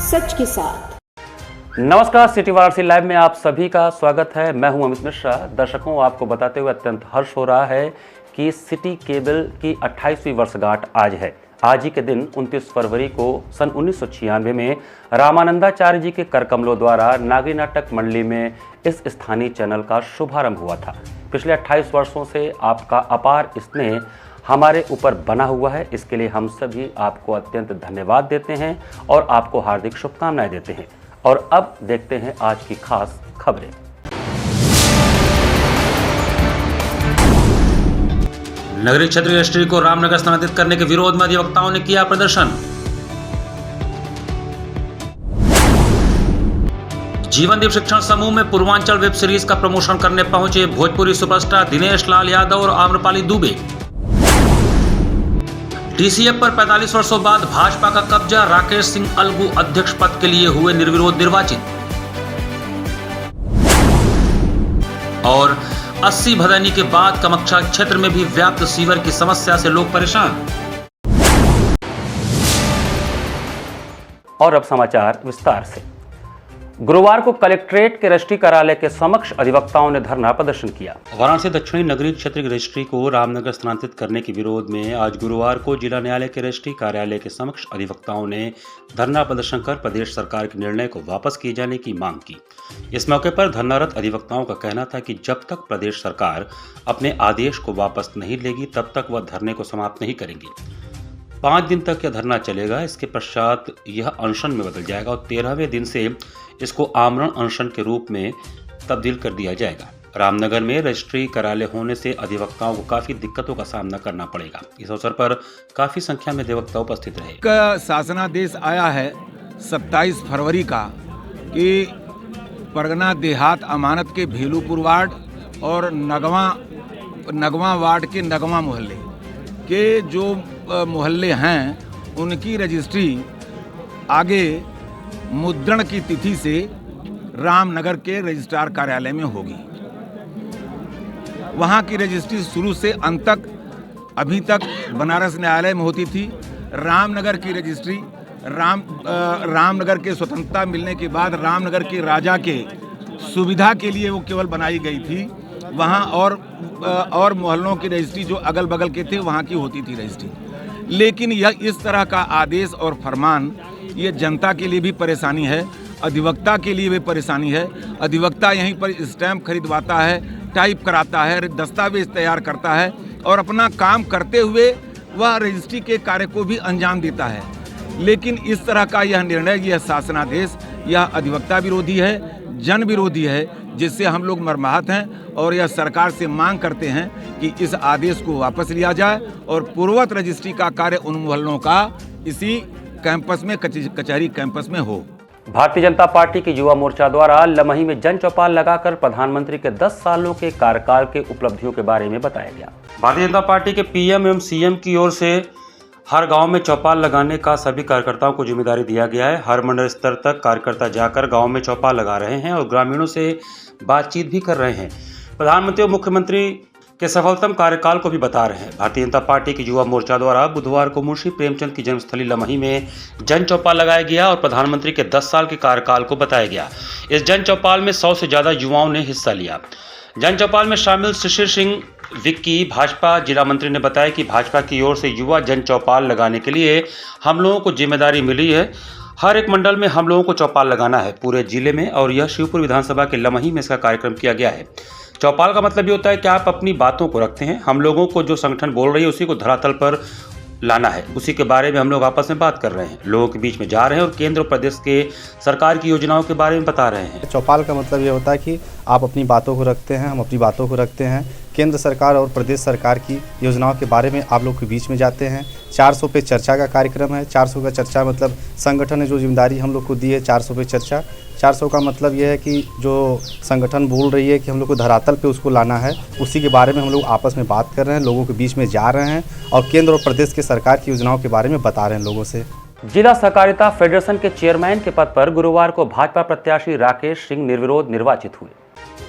सच के साथ। नमस्कार, सिटी वाराणसी लाइव में आप सभी का स्वागत है। मैं हूं अमित मिश्रा। दर्शकों, आपको बताते हुए अत्यंत हर्ष हो रहा है कि सिटी केबल की 28वीं वर्षगांठ आज है। आज ही के दिन 29 फरवरी को सन 1996 में रामानंदाचार्य जी के करकमलों द्वारा नागरी नाटक मंडली में इस स्थानीय चैनल का शुभारंभ हुआ था। पिछले 28 वर्षों से आपका अपार स्नेह हमारे ऊपर बना हुआ है। इसके लिए हम सभी आपको अत्यंत धन्यवाद देते हैं और आपको हार्दिक शुभकामनाएं देते हैं। और अब देखते हैं आज की खास खबरें। नगरीय क्षेत्र रजिस्ट्री को रामनगर स्थानांतरित करने के विरोध में अधिवक्ताओं ने किया प्रदर्शन। जीवनदीप शिक्षण समूह में पूर्वांचल वेब सीरीज का प्रमोशन करने पहुंचे भोजपुरी सुपरस्टार दिनेश लाल यादव और आम्रपाली दुबे। डीसीएफ पर 45 वर्षों बाद भाजपा का कब्जा, राकेश सिंह अलगू अध्यक्ष पद के लिए हुए निर्विरोध निर्वाचित। और 80 भदैनी के बाद कामाख्या क्षेत्र में भी व्याप्त सीवर की समस्या से लोग परेशान। और अब समाचार विस्तार से। गुरुवार को कलेक्ट्रेट के रजिस्ट्री कार्यालय के समक्ष अधिवक्ताओं ने धरना प्रदर्शन किया। वाराणसी दक्षिणी नगरीय क्षेत्र की रजिस्ट्री को रामनगर स्थानांतरित करने के विरोध में आज गुरुवार को जिला न्यायालय के रजिस्ट्री कार्यालय के समक्ष अधिवक्ताओं ने धरना प्रदर्शन कर प्रदेश सरकार के निर्णय को वापस किए जाने की मांग की। इस मौके पर धरनारत अधिवक्ताओं का कहना था कि जब तक प्रदेश सरकार अपने आदेश को वापस नहीं लेगी तब तक वह धरने को समाप्त नहीं करेंगी। 5 दिन तक यह धरना चलेगा। इसके पश्चात यह अनशन में बदल जाएगा और 13वें दिन से इसको आमरण अनशन के रूप में तब्दील कर दिया जाएगा। रामनगर में रजिस्ट्री कार्यालय होने से अधिवक्ताओं को काफी दिक्कतों का सामना करना पड़ेगा। इस अवसर पर काफी संख्या में अधिवक्ता उपस्थित रहे। एक शासनादेश आया है 27 फरवरी का कि परगना देहात अमानत के भेलूपुर वार्ड और नगवा वार्ड के नगवा मोहल्ले के जो मोहल्ले हैं उनकी रजिस्ट्री आगे मुद्रण की तिथि से रामनगर के रजिस्ट्रार कार्यालय में होगी। वहाँ की रजिस्ट्री शुरू से अंत तक अभी तक बनारस न्यायालय में होती थी। रामनगर की रजिस्ट्री रामनगर के स्वतंत्रता मिलने के बाद रामनगर के राजा के सुविधा के लिए वो केवल बनाई गई थी। वहाँ और मोहल्लों की रजिस्ट्री जो अगल बगल के थे वहाँ की होती थी रजिस्ट्री। लेकिन यह इस तरह का आदेश और फरमान ये जनता के लिए भी परेशानी है, अधिवक्ता के लिए भी परेशानी है। अधिवक्ता यहीं पर स्टैम्प खरीदवाता है, टाइप कराता है, दस्तावेज तैयार करता है और अपना काम करते हुए वह रजिस्ट्री के कार्य को भी अंजाम देता है। लेकिन इस तरह का यह निर्णय, यह शासनादेश, यह अधिवक्ता विरोधी है, जन विरोधी है, जिससे हम लोग मर्माहत हैं और यह सरकार से मांग करते हैं कि इस आदेश को वापस लिया जाए और पूर्ववत रजिस्ट्री का कार्य उन मोहल्लों का इसी कैंपस में, कचहरी कैंपस में हो। भारतीय जनता पार्टी की युवा मोर्चा द्वारा लमही में जन चौपाल लगाकर प्रधानमंत्री के 10 सालों के कार्यकाल के उपलब्धियों के बारे में बताया गया। भारतीय जनता पार्टी के पीएम एवं सीएम की ओर से हर गांव में चौपाल लगाने का सभी कार्यकर्ताओं को जिम्मेदारी दिया गया है। हर मंडल स्तर तक कार्यकर्ता जाकर गांव में चौपाल लगा रहे हैं और ग्रामीणों से बातचीत भी कर रहे हैं। प्रधानमंत्री और मुख्यमंत्री के सफलतम कार्यकाल को भी बता रहे हैं। भारतीय जनता पार्टी की युवा मोर्चा द्वारा बुधवार को मुंशी प्रेमचंद की जन्मस्थली लमही में जन चौपाल लगाया गया और प्रधानमंत्री के 10 साल के कार्यकाल को बताया गया। इस जन चौपाल में 100 से ज्यादा युवाओं ने हिस्सा लिया। जन चौपाल में शामिल शिशिर सिंह विक्की भाजपा जिला मंत्री ने बताया कि भाजपा की ओर से युवा जन चौपाल लगाने के लिए हम लोगों को जिम्मेदारी मिली है। हर एक मंडल में हम लोगों को चौपाल लगाना है पूरे जिले में और यह शिवपुर विधानसभा के लमही में इसका कार्यक्रम किया गया है। चौपाल का मतलब ये होता है कि आप अपनी बातों को रखते हैं। हम लोगों को जो संगठन बोल रही है उसी को धरातल पर लाना है, उसी के बारे में हम लोग आपस में बात कर रहे हैं, लोगों के बीच में जा रहे हैं और केंद्र और प्रदेश के सरकार की योजनाओं के बारे में बता रहे हैं। चौपाल का मतलब ये होता है कि आप अपनी बातों को रखते हैं, हम अपनी बातों को रखते हैं। केंद्र सरकार और प्रदेश सरकार की योजनाओं के बारे में आप लोग के बीच में जाते हैं। 400 पे चर्चा का कार्यक्रम है। 400 का चर्चा मतलब संगठन ने जो जिम्मेदारी हम लोग को दी है 400 पे चर्चा। 400 का मतलब ये है कि जो संगठन बोल रही है कि हम लोग को धरातल पे उसको लाना है, उसी के बारे में हम लोग आपस में बात कर रहे हैं, लोगों के बीच में जा रहे हैं और केंद्र और प्रदेश के सरकार की योजनाओं के बारे में बता रहे हैं लोगों से। जिला सहकारिता फेडरेशन के चेयरमैन के पद पर गुरुवार को भाजपा प्रत्याशी राकेश सिंह निर्विरोध निर्वाचित हुए।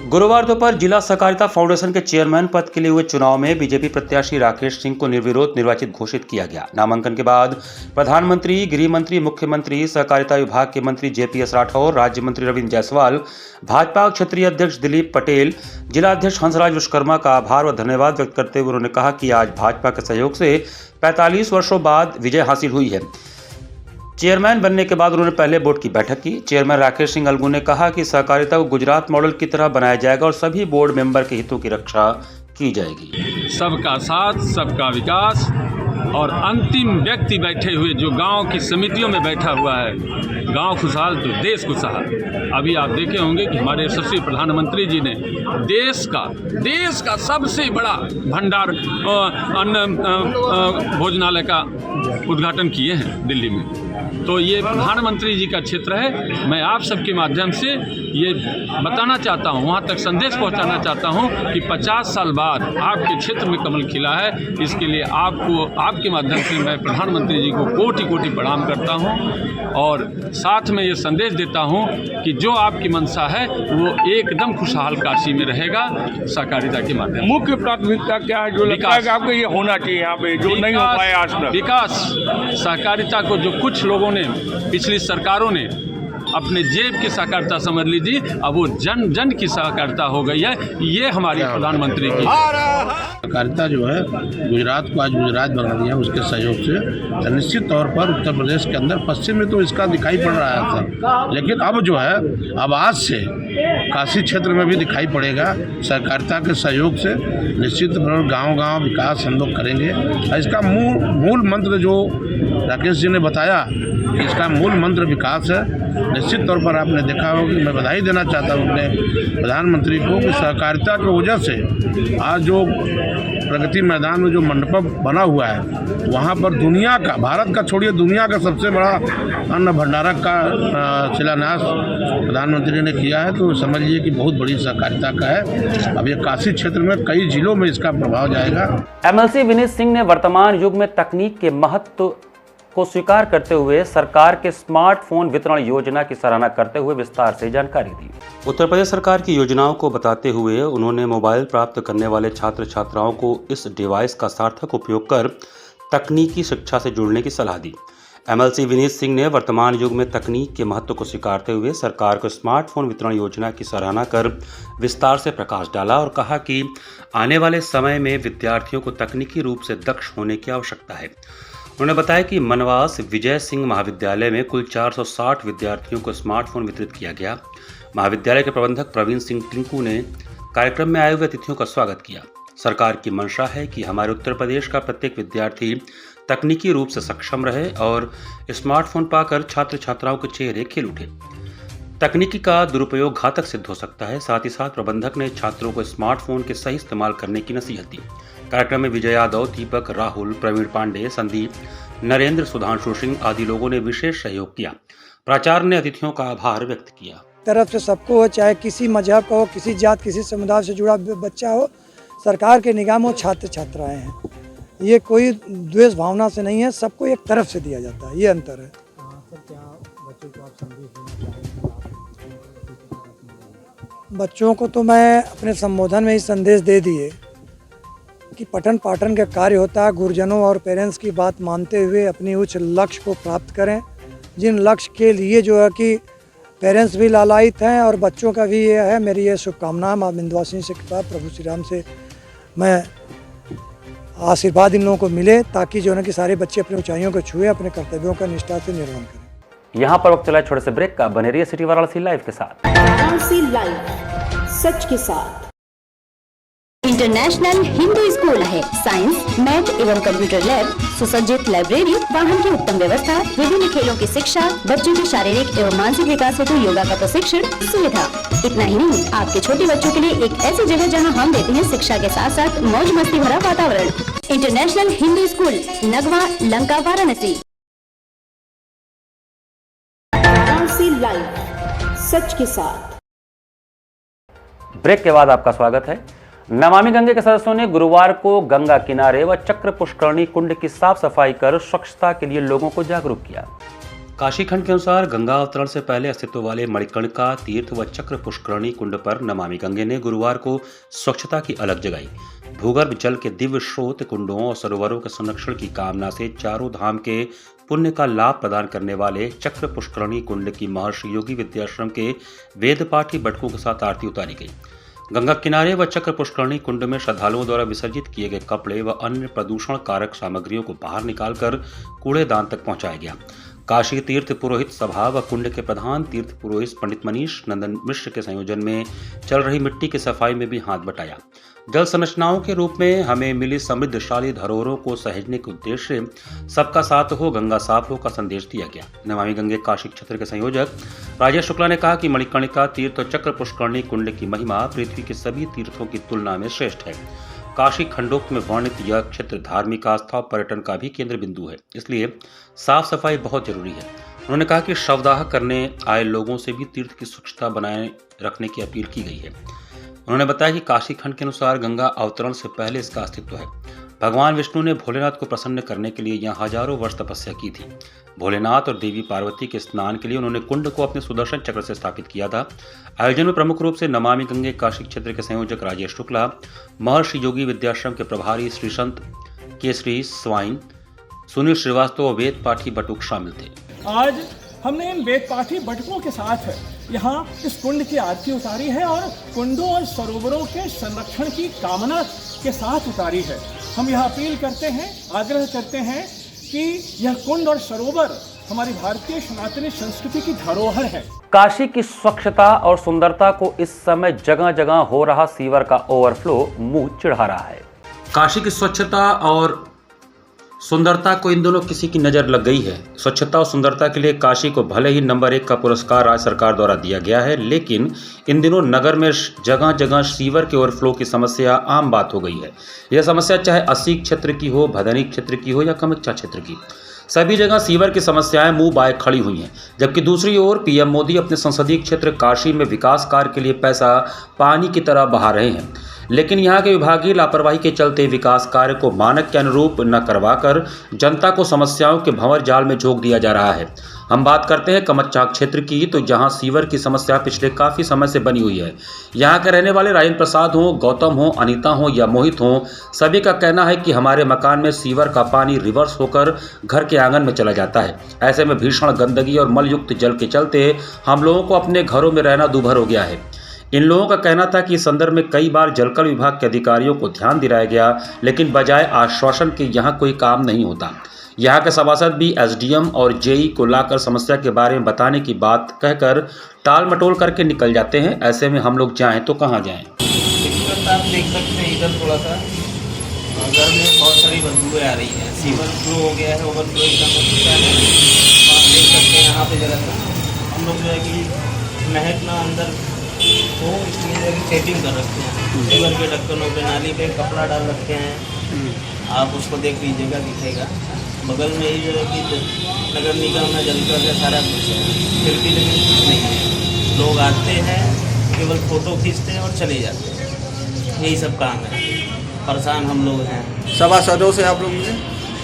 गुरुवार दोपहर जिला सहकारिता फाउंडेशन के चेयरमैन पद के लिए हुए चुनाव में बीजेपी प्रत्याशी राकेश सिंह को निर्विरोध निर्वाचित घोषित किया गया। नामांकन के बाद प्रधानमंत्री, गृह मंत्री, मुख्यमंत्री, सहकारिता विभाग के मंत्री जेपीएस राठौर, राज्य मंत्री रविंद्र जायसवाल, भाजपा क्षेत्रीय अध्यक्ष दिलीप पटेल, जिला अध्यक्ष हंसराज विश्वकर्मा का आभार व धन्यवाद व्यक्त करते हुए उन्होंने कहा कि आज भाजपा के सहयोग से 45 वर्षों बाद विजय हासिल हुई है। चेयरमैन बनने के बाद उन्होंने पहले बोर्ड की बैठक की। चेयरमैन राकेश सिंह अलगू ने कहा कि सहकारिता को गुजरात मॉडल की तरह बनाया जाएगा और सभी बोर्ड मेंबर के हितों की रक्षा की जाएगी। सबका साथ, सबका विकास और अंतिम व्यक्ति बैठे हुए जो गांव की समितियों में बैठा हुआ है, गांव खुशहाल तो देश खुशहाल। अभी आप देखे होंगे कि हमारे यशस्वी प्रधानमंत्री जी ने देश का सबसे बड़ा भंडार अन्न भोजनालय का उद्घाटन किए हैं दिल्ली में। तो ये प्रधानमंत्री जी का क्षेत्र है। मैं आप सबके माध्यम से ये बताना चाहता हूँ, वहाँ तक संदेश पहुँचाना चाहता हूँ कि 50 साल बाद आपके क्षेत्र में कमल खिला है। इसके लिए आपके माध्यम से मैं प्रधानमंत्री जी को कोटि कोटि प्रणाम करता हूँ और साथ में ये संदेश देता हूँ कि जो आपकी मंशा है वो एकदम खुशहाल काशी में रहेगा सहकारिता के माध्यम से। मुख्य प्राथमिकता क्या है जो लगता है कि आपको ये होना चाहिए यहाँ पे जो नहीं हो पाया आज तक? विकास। सहकारिता को जो कुछ लोगों ने, पिछली सरकारों ने अपने जेब की सहकारिता समझ लीजिए, अब वो जन जन की सहकारिता हो गई है। ये हमारी प्रधानमंत्री की सहकारिता जो है गुजरात को आज गुजरात बना दिया उसके सहयोग से। तो निश्चित तौर पर उत्तर प्रदेश के अंदर पश्चिम में तो इसका दिखाई पड़ रहा था, लेकिन अब जो है अब आज से काशी क्षेत्र में भी दिखाई पड़ेगा। सहकारिता के सहयोग से निश्चित तौर गाँव विकास हम लोग करेंगे। इसका मूल मंत्र जो राकेश जी ने बताया, इसका मूल मंत्र विकास है। निश्चित तौर पर आपने देखा होगा कि मैं बधाई देना चाहता हूँ अपने प्रधानमंत्री को कि सहकारिता की वजह से आज जो प्रगति मैदान में जो मंडप बना हुआ है वहाँ पर दुनिया का, भारत का छोड़िए दुनिया का सबसे बड़ा अन्न भंडारक का शिलान्यास प्रधानमंत्री ने किया है। तो समझिए कि बहुत बड़ी सहकारिता का है। अब ये काशी क्षेत्र में कई जिलों में इसका प्रभाव जाएगा। एमएलसी विनीत सिंह ने वर्तमान युग में तकनीक के महत्व को स्वीकार करते हुए सरकार के स्मार्टफोन वितरण योजना की सराहना करते हुए विस्तार से जानकारी दी। उत्तर प्रदेश सरकार की योजनाओं को बताते हुए उन्होंने मोबाइल प्राप्त करने वाले छात्र छात्राओं को इस डिवाइस का सार्थक उपयोग कर तकनीकी शिक्षा से जुड़ने की सलाह दी। एमएलसी विनीत सिंह ने वर्तमान युग में तकनीक के महत्व को स्वीकारते हुए सरकार को स्मार्टफोन वितरण योजना की सराहना कर विस्तार से प्रकाश डाला और कहा कि आने वाले समय में विद्यार्थियों को तकनीकी रूप से दक्ष होने की आवश्यकता है। उन्होंने बताया कि मनवास विजय सिंह महाविद्यालय में कुल 460 विद्यार्थियों को स्मार्टफोन वितरित किया गया। महाविद्यालय के प्रबंधक प्रवीण सिंह टिंकू ने कार्यक्रम में आए हुए अतिथियों का स्वागत किया। सरकार की मंशा है कि हमारे उत्तर प्रदेश का प्रत्येक विद्यार्थी तकनीकी रूप से सक्षम रहे और स्मार्टफोन पाकर छात्र छात्राओं के चेहरे खिल उठे। तकनीकी का दुरुपयोग घातक सिद्ध हो सकता है। साथ ही साथ प्रबंधक ने छात्रों को स्मार्टफोन के सही इस्तेमाल करने की नसीहत दी। कार्यक्रम में विजय यादव, दीपक, राहुल, प्रवीण पांडे, संदीप, नरेंद्र, सुधांशु सिंह आदि लोगों ने विशेष सहयोग किया। प्राचार्य ने अतिथियों का आभार व्यक्त किया। तरफ से सबको हो, चाहे किसी मजहब का हो, किसी जात, किसी समुदाय से जुड़ा बच्चा हो, सरकार के निगाह में छात्र छात्राएं हैं। ये कोई द्वेष भावना से नहीं है, सबको एक तरफ से दिया जाता है, ये अंतर है। बच्चों को तो मैं अपने संबोधन में ही संदेश दे दिए कि पठन पाठन का कार्य होता है, गुरुजनों और पेरेंट्स की बात मानते हुए अपनी उच्च लक्ष्य को प्राप्त करें। जिन लक्ष्य के लिए जो है कि पेरेंट्स भी लालायित हैं और बच्चों का भी ये है। मेरी ये शुभकामना माँ विंध्यवासिनी से प्रभु श्री राम से मैं आशीर्वाद इन लोगों को मिले, ताकि जो है कि सारे बच्चे अपनी ऊंचाइयों को छुए, अपने कर्तव्यों का निष्ठा से निर्वहन करें। यहाँ पर वक्त चला छोटे से ब्रेक का। बने रहिए सिटी वाराणसी लाइव के साथ। वाराणसी लाइव, सच के साथ। इंटरनेशनल हिंदू स्कूल है। साइंस, मैथ एवं कंप्यूटर लैब, सुसज्जित लाइब्रेरी, वाहन की उत्तम व्यवस्था, विभिन्न खेलों की शिक्षा, बच्चों के शारीरिक एवं मानसिक विकास हेतु योगा का प्रशिक्षण सुविधा। इतना ही नहीं, आपके छोटे बच्चों के लिए एक ऐसी जगह जहां हम देते हैं शिक्षा के साथ साथ मौज मस्ती भरा वातावरण। International Hindu school, Nagwa, Lanka, Varanasi. Varanasi live, सच के साथ। ब्रेक के बाद आपका स्वागत है। नमामि गंगे के सदस्यों ने गुरुवार को गंगा किनारे व चक्र पुष्करणी कुंड की साफ सफाई कर स्वच्छता के लिए लोगों को जागरूक किया। काशी खंड के अनुसार गंगा अवतरण से पहले अस्तित्व वाले मणिकर्णिका तीर्थ व चक्र पुष्करणी कुंड पर नमामि गंगे ने गुरुवार को स्वच्छता की अलग जगाई। भूगर्भ जल के दिव्य स्रोत, कुंडों और सरोवरों के संरक्षण की कामना से चारों धाम के पुण्य का लाभ प्रदान करने वाले चक्र पुष्करणी कुंड की महर्षि योगी विद्याश्रम के वेद पाठी बटकों के साथ आरती उतारी गई। गंगा किनारे व चक्र पुष्करणी कुंड में श्रद्धालुओं द्वारा विसर्जित किए गए कपड़े व अन्य प्रदूषण कारक सामग्रियों को बाहर निकालकर कूड़ेदान तक पहुंचाया गया। काशी तीर्थ पुरोहित सभा व कुंड के प्रधान तीर्थ पुरोहित पंडित मनीष नंदन मिश्र के संयोजन में चल रही मिट्टी की सफाई में भी हाथ बटाया। जल संरचनाओं के रूप में हमें मिली समृद्धशाली धरोहरों को सहेजने के उद्देश्य से सबका साथ हो गंगा साफ हो का संदेश दिया गया। नमामि गंगे काशी क्षेत्र के संयोजक राजेश शुक्ला ने कहा कि मणिकर्णिका तीर्थ और चक्र पुष्करणी कुंड की महिमा पृथ्वी के सभी तीर्थों की तुलना में श्रेष्ठ है। काशी खंडोक्त में वर्णित यह क्षेत्र धार्मिक आस्था और पर्यटन का भी केंद्र बिंदु है, इसलिए साफ सफाई बहुत जरूरी है। उन्होंने कहा कि शवदाह करने आए लोगों से भी तीर्थ की स्वच्छता बनाए रखने की अपील की गई है। उन्होंने बताया कि काशी खंड के अनुसार गंगा अवतरण से पहले इसका अस्तित्व है। भगवान विष्णु ने भोलेनाथ को प्रसन्न करने के लिए यहाँ हजारों वर्ष तपस्या की थी। भोलेनाथ और देवी पार्वती के स्नान के लिए उन्होंने कुंड को अपने सुदर्शन चक्र से स्थापित किया था। आयोजन में प्रमुख रूप से नमामि गंगे काशी क्षेत्र के संयोजक राजेश शुक्ला, महर्षि योगी विद्याश्रम के प्रभारी श्री संत केसरी स्वाइन, सुनील श्रीवास्तव और वेद पाठी बटुक शामिल थे। आज हमने इन वेद पाठी बटुकों के साथ यहाँ इस कुंड की आरती उतारी है और कुंडों और सरोवरों के संरक्षण की कामना के साथ उतारी है। हम यह अपील करते हैं, आग्रह करते हैं कि यह कुंड और सरोवर हमारी भारतीय सनातनी संस्कृति की धरोहर है। काशी की स्वच्छता और सुंदरता को इस समय जगह जगह हो रहा सीवर का ओवरफ्लो मुंह चिढ़ा रहा है। काशी की स्वच्छता और सुंदरता को इन दोनों किसी की नज़र लग गई है। स्वच्छता और सुंदरता के लिए काशी को भले ही नंबर 1 का पुरस्कार राज्य सरकार द्वारा दिया गया है, लेकिन इन दिनों नगर में जगह जगह सीवर के ओवरफ्लो की समस्या आम बात हो गई है। यह समस्या चाहे अस्सी क्षेत्र की हो, भदनी क्षेत्र की हो या कामाख्या क्षेत्र की, सभी जगह सीवर की समस्याएं मुंह बाए खड़ी हुई हैं। जबकि दूसरी ओर पीएम मोदी अपने संसदीय क्षेत्र काशी में विकास कार्य के लिए पैसा पानी की तरह बहा रहे हैं, लेकिन यहाँ के विभागीय लापरवाही के चलते विकास कार्य को मानक के अनुरूप न करवाकर जनता को समस्याओं के भंवर जाल में झोंक दिया जा रहा है। हम बात करते हैं कामाख्या क्षेत्र की, तो जहाँ सीवर की समस्या पिछले काफ़ी समय से बनी हुई है। यहाँ के रहने वाले राजेंद्र प्रसाद हों, गौतम हों, अनीता हों या मोहित हों, सभी का कहना है कि हमारे मकान में सीवर का पानी रिवर्स होकर घर के आंगन में चला जाता है। ऐसे में भीषण गंदगी और मलयुक्त जल के चलते हम लोगों को अपने घरों में रहना दूभर हो गया है। इन लोगों का कहना था कि इस संदर्भ में कई बार जलकल विभाग के अधिकारियों को ध्यान दिलाया गया, लेकिन बजाय आश्वासन के यहाँ कोई काम नहीं होता। यहाँ के सभासद भी एसडीएम और जेई को लाकर समस्या के बारे में बताने की बात कहकर टाल मटोल करके निकल जाते हैं। ऐसे में हम लोग जाएं तो कहाँ जाएं? आप देख सकते हैं इधर थोड़ा सा घर में बहुत सारी बदबूएं आ रही हैं। सीवर फ्लो हो गया है, ओवरफ्लो एकदम हो चुका है। आप देख सकते हैं यहाँ पे जरा सा हम लोग जो है कि महक ना अंदर तो इसलिए सेटिंग कर रखते हैं। सीवर के ढक्कनों पे नाली पे कपड़ा डाल रखे हैं, आप उसको देख लीजिएगा, दिखेगा। बगल में ही जो है कि नगर निगम में जल कर सारा कुछ है, फिर भी लेकिन कुछ नहीं है। लोग आते हैं, केवल फ़ोटो खींचते हैं और चले जाते हैं, यही सब काम है। परेशान हम लोग हैं। सभासदों से आप लोग मिले?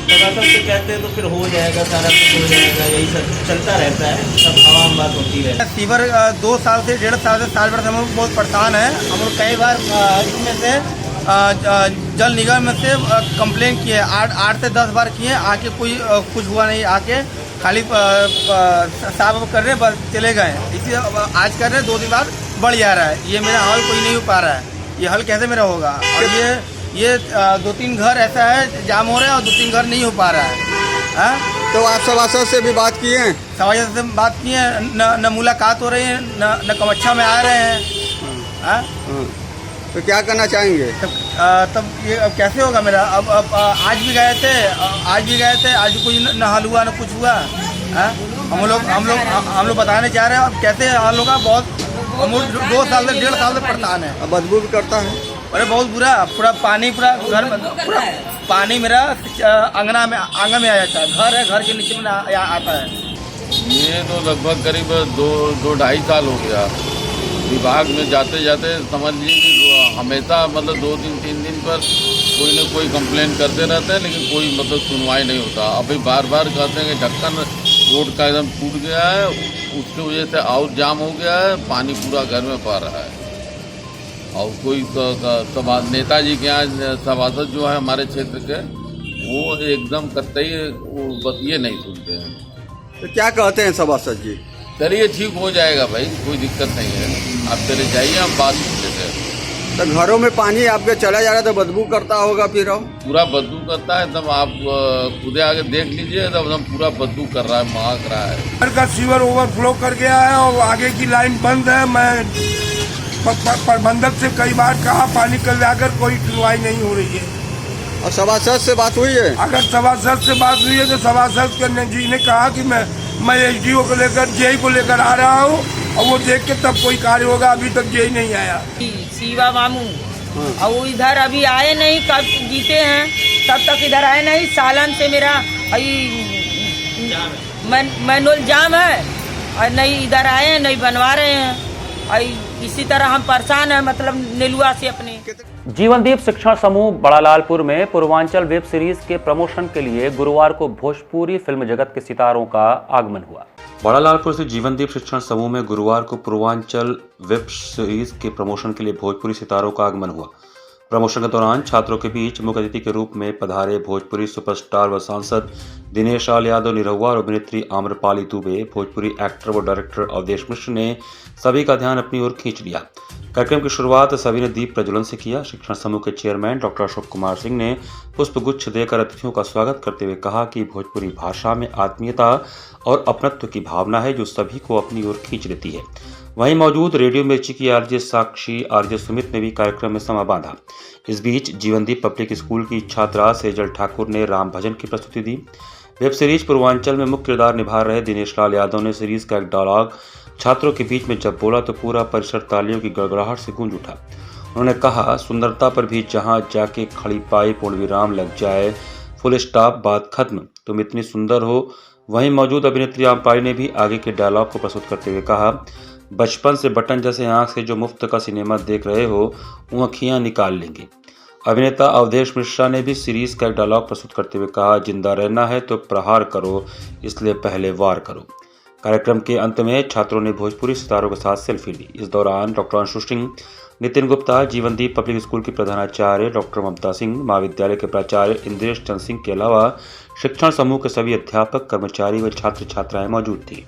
सभासद से कहते हैं तो फिर हो जाएगा, सारा कुछ हो जाएगा, यही सब चलता रहता है, सब हवा बात होती रहती है। सीवर 2 साल से 1.5 साल से साल भर से हम लोग बहुत परेशान हैं। हम लोग कई बार इसमें से जल निगम में से कंप्लेन किए, 8 से 10 बार किए, आके कोई कुछ हुआ नहीं। आके खाली साफ कर रहे बस चले गए। इसी आज कर रहे 2 दिन बाद बढ़ जा रहा है। ये मेरा हल कोई नहीं हो पा रहा है। ये हल कैसे मेरा होगा? और ये 2-3 घर ऐसा है जाम हो रहा है और 2-3 घर नहीं हो पा रहा है। तो आप सभासद से भी बात किए हैं? सभासद से बात किए हैं, न मुलाकात हो रही है, न कामाख्या में आ रहे हैं। तो क्या करना चाहेंगे? तब ये अब कैसे होगा मेरा? अब आज भी गए थे, आज कोई न हल हुआ न कुछ हुआ। हम लोग बताने चाह रहे हैं अब कैसे हल होगा। बहुत हम 2 साल से 1.5 साल से परेशान है। बदबू भी करता है? अरे बहुत बुरा, पूरा पानी पूरा घर में, पूरा पानी मेरा आंगन में आ जाता है। घर है, घर के नीचे में आता है। ये तो लगभग करीब 2-2.5 साल हो गया। विभाग में जाते जाते समझ लीजिए कि हमेशा मतलब 2 दिन 3 दिन पर कोई न कोई कंप्लेन करते रहते हैं, लेकिन कोई मतलब सुनवाई नहीं होता। अभी बार बार कहते हैं कि ढक्कन रोड का एकदम टूट गया है, उसकी वजह से और जाम हो गया है, पानी पूरा घर में पा रहा है। और कोई नेताजी के यहाँ सभासद जो है हमारे क्षेत्र के, वो एकदम कतई वो बतिए नहीं सुनते हैं। तो क्या कहते हैं सभासद जी? चलिए ठीक हो जाएगा भाई, कोई दिक्कत नहीं है, आप चले जाइए, हम बात करते हैं। तो घरों में पानी आपके चला जा रहा है तो बदबू करता होगा फिर? पूरा बदबू करता है, तब आप खुद आगे देख लीजिए, तब एकदम पूरा बदबू कर रहा है, महक रहा है। घर का सीवर ओवरफ्लो कर गया है और आगे की लाइन बंद है। मैं प्रबंधक से कई बार कहा पानी कल जाकर कोई सुनवाई नहीं हो रही है। और सभासद से बात हुई है? अगर सभासद से बात हुई है तो सभासद जी ने कहा कि मैं एसडीओ को लेकर जेई को लेकर आ रहा हूँ और वो देख के तब कोई कार्य होगा। अभी तक जेई नहीं आया। शिवा मामू और वो इधर अभी आए नहीं, कब जीते हैं तब तक इधर आए नहीं। सालन से मेरा मैनुअल जाम है और नहीं इधर आए हैं, नहीं बनवा रहे हैं और इसी तरह हम परेशान हैं, मतलब नेलुआ से अपने। जीवनदीप शिक्षण समूह बड़ालालपुर में पूर्वांचल वेब सीरीज के प्रमोशन के लिए गुरुवार को भोजपुरी फिल्म जगत के सितारों का आगमन हुआ। बड़ालालपुर से जीवनदीप शिक्षण समूह में गुरुवार को पूर्वांचल वेब सीरीज के प्रमोशन के लिए भोजपुरी सितारों का आगमन हुआ। प्रमोशन के दौरान छात्रों के बीच मुख्य अतिथि के रूप में पधारे भोजपुरी सुपरस्टार व सांसद दिनेश लाल यादव निरहुआ और अभिनेत्री आम्रपाली दुबे। भोजपुरी एक्टर व डायरेक्टर अवधेश मिश्र ने सभी का ध्यान अपनी ओर खींच लिया। कार्यक्रम की शुरुआत सभी ने दीप प्रज्वलन से किया। शिक्षण समूह के चेयरमैन डॉक्टर अशोक कुमार सिंह ने पुष्पगुच्छ देकर अतिथियों का स्वागत करते हुए कहा कि भोजपुरी भाषा में आत्मीयता और अपनत्व की भावना है जो सभी को अपनी ओर खींच लेती है। वहीं मौजूद रेडियो मिर्ची की आरजे साक्षी, आरजे सुमित ने भी कार्यक्रम में समा बांधा। इस बीच जीवनदीप पब्लिक स्कूल की छात्रा सेजल ठाकुर ने राम भजन की प्रस्तुति दी। वेब सीरीज पूर्वांचल में मुख्य किरदार निभा रहे दिनेश लाल यादव ने सीरीज का एक डायलॉग छात्रों के बीच में जब बोला तो पूरा परिसर तालियों की गड़गड़ाहट से गूंज उठा। उन्होंने कहा, सुंदरता पर भी जहां जाके खड़ी पाई पूर्ण विराम लग जाए, फुल स्टॉप, बात खत्म, तुम इतनी सुंदर हो। वहीं मौजूद अभिनेत्री आम्रपाली ने भी आगे के डायलॉग को प्रस्तुत करते हुए कहा, बचपन से बटन जैसे आंख से जो मुफ्त का सिनेमा देख रहे हो वो आँखियाँ निकाल लेंगे। अभिनेता अवधेश मिश्रा ने भी सीरीज का एक डायलॉग प्रस्तुत करते हुए कहा, जिंदा रहना है तो प्रहार करो, इसलिए पहले वार करो। कार्यक्रम के अंत में छात्रों ने भोजपुरी सितारों के साथ सेल्फी ली। इस दौरान डॉक्टर अंशु सिंह, नितिन गुप्ता, जीवनदीप पब्लिक स्कूल की प्रधानाचार्य डॉक्टर ममता सिंह, महाविद्यालय के प्राचार्य इंद्रेश चंद सिंह के अलावा शिक्षण समूह के सभी अध्यापक, कर्मचारी व छात्र छात्राएं मौजूद थी।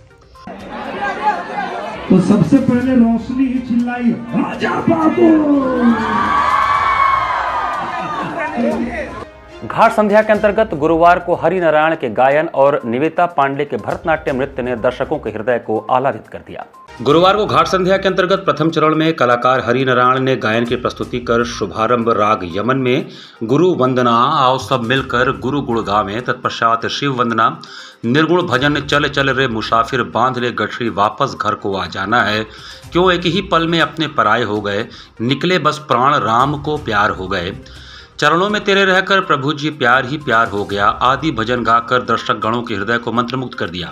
तो सबसे पहले रोशनी ही चिल्लाई, राजा बाबू। घाट संध्या के अंतर्गत गुरुवार को हरि नारायण के गायन और निवेता पांडे के भरतनाट्यम नृत्य ने दर्शकों के हृदय को आह्लादित कर दिया। गुरुवार को घाट संध्या के अंतर्गत प्रथम चरण में कलाकार हरि नारायण ने गायन की प्रस्तुति कर शुभारंभ राग यमन में गुरु वंदना आओ सब मिलकर गुरु गुण गावें, तत्पश्चात शिव वंदना, निर्गुण भजन चल चल रे मुसाफिर बांध ले गठरी वापस घर को आ जाना है, क्यों एक ही पल में अपने पराये हो गए, निकले बस प्राण राम को प्यार हो गए, चरणों में तेरे रहकर प्रभु जी प्यार ही प्यार हो गया आदि भजन गाकर दर्शक गणों के हृदय को मंत्रमुग्ध कर दिया।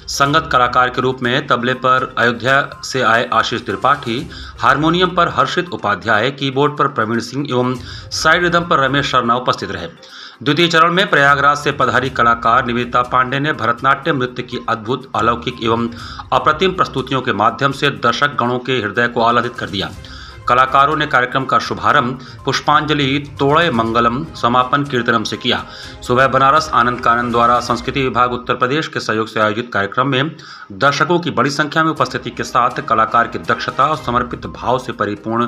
संगत कलाकार के रूप में तबले पर अयोध्या से आए आशीष त्रिपाठी, हारमोनियम पर हर्षित उपाध्याय, कीबोर्ड पर प्रवीण सिंह एवं साइड रिदम पर रमेश शर्मा उपस्थित रहे। द्वितीय चरण में प्रयागराज से पधारी कलाकार निवेता पांडे ने भरतनाट्यम नृत्य की अद्भुत, अलौकिक एवं अप्रतिम प्रस्तुतियों के माध्यम से दर्शक गणों के हृदय को आह्लादित कर दिया। कलाकारों ने कार्यक्रम का शुभारंभ पुष्पांजलि तोड़े मंगलम समापन कीर्तनम से किया। सुबह बनारस आनंद कानन द्वारा संस्कृति विभाग उत्तर प्रदेश के सहयोग से आयोजित कार्यक्रम में दर्शकों की बड़ी संख्या में उपस्थिति के साथ कलाकार की दक्षता और समर्पित भाव से परिपूर्ण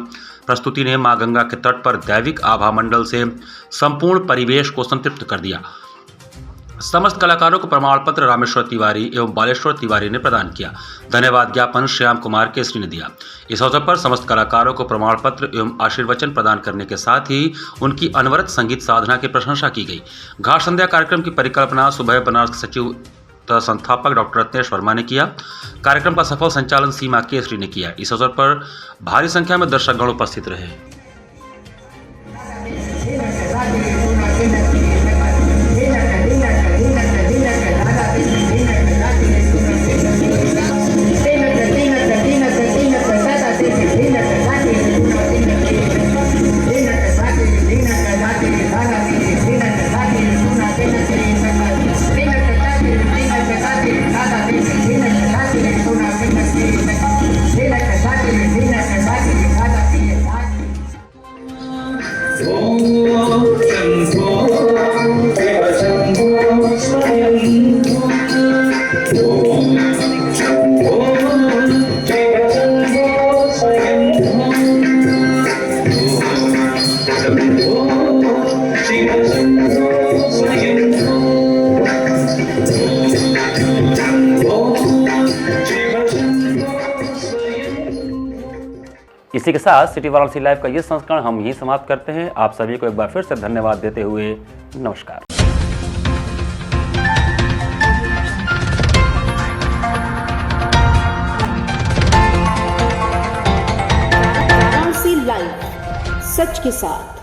प्रस्तुति ने मां गंगा के तट पर दैविक आभा मंडल से संपूर्ण परिवेश को संतृप्त कर दिया। समस्त कलाकारों को प्रमाण पत्र रामेश्वर तिवारी एवं बालेश्वर तिवारी ने प्रदान किया। धन्यवाद ज्ञापन श्याम कुमार केसरी ने दिया। इस अवसर पर समस्त कलाकारों को प्रमाण पत्र एवं आशीर्वचन प्रदान करने के साथ ही उनकी अनवरत संगीत साधना की प्रशंसा की गई। घाट संध्या कार्यक्रम की परिकल्पना सुबह बनारस के सचिव संस्थापक डॉक्टर रत्नेश वर्मा ने किया। कार्यक्रम का सफल संचालन सीमा केसरी ने किया। इस अवसर पर भारी संख्या में दर्शकगण उपस्थित रहे। इसी के साथ सिटी वाराणसी लाइव का ये संस्करण हम यहीं समाप्त करते हैं। आप सभी को एक बार फिर से धन्यवाद देते हुए नमस्कार। वाराणसी लाइव, सच के साथ।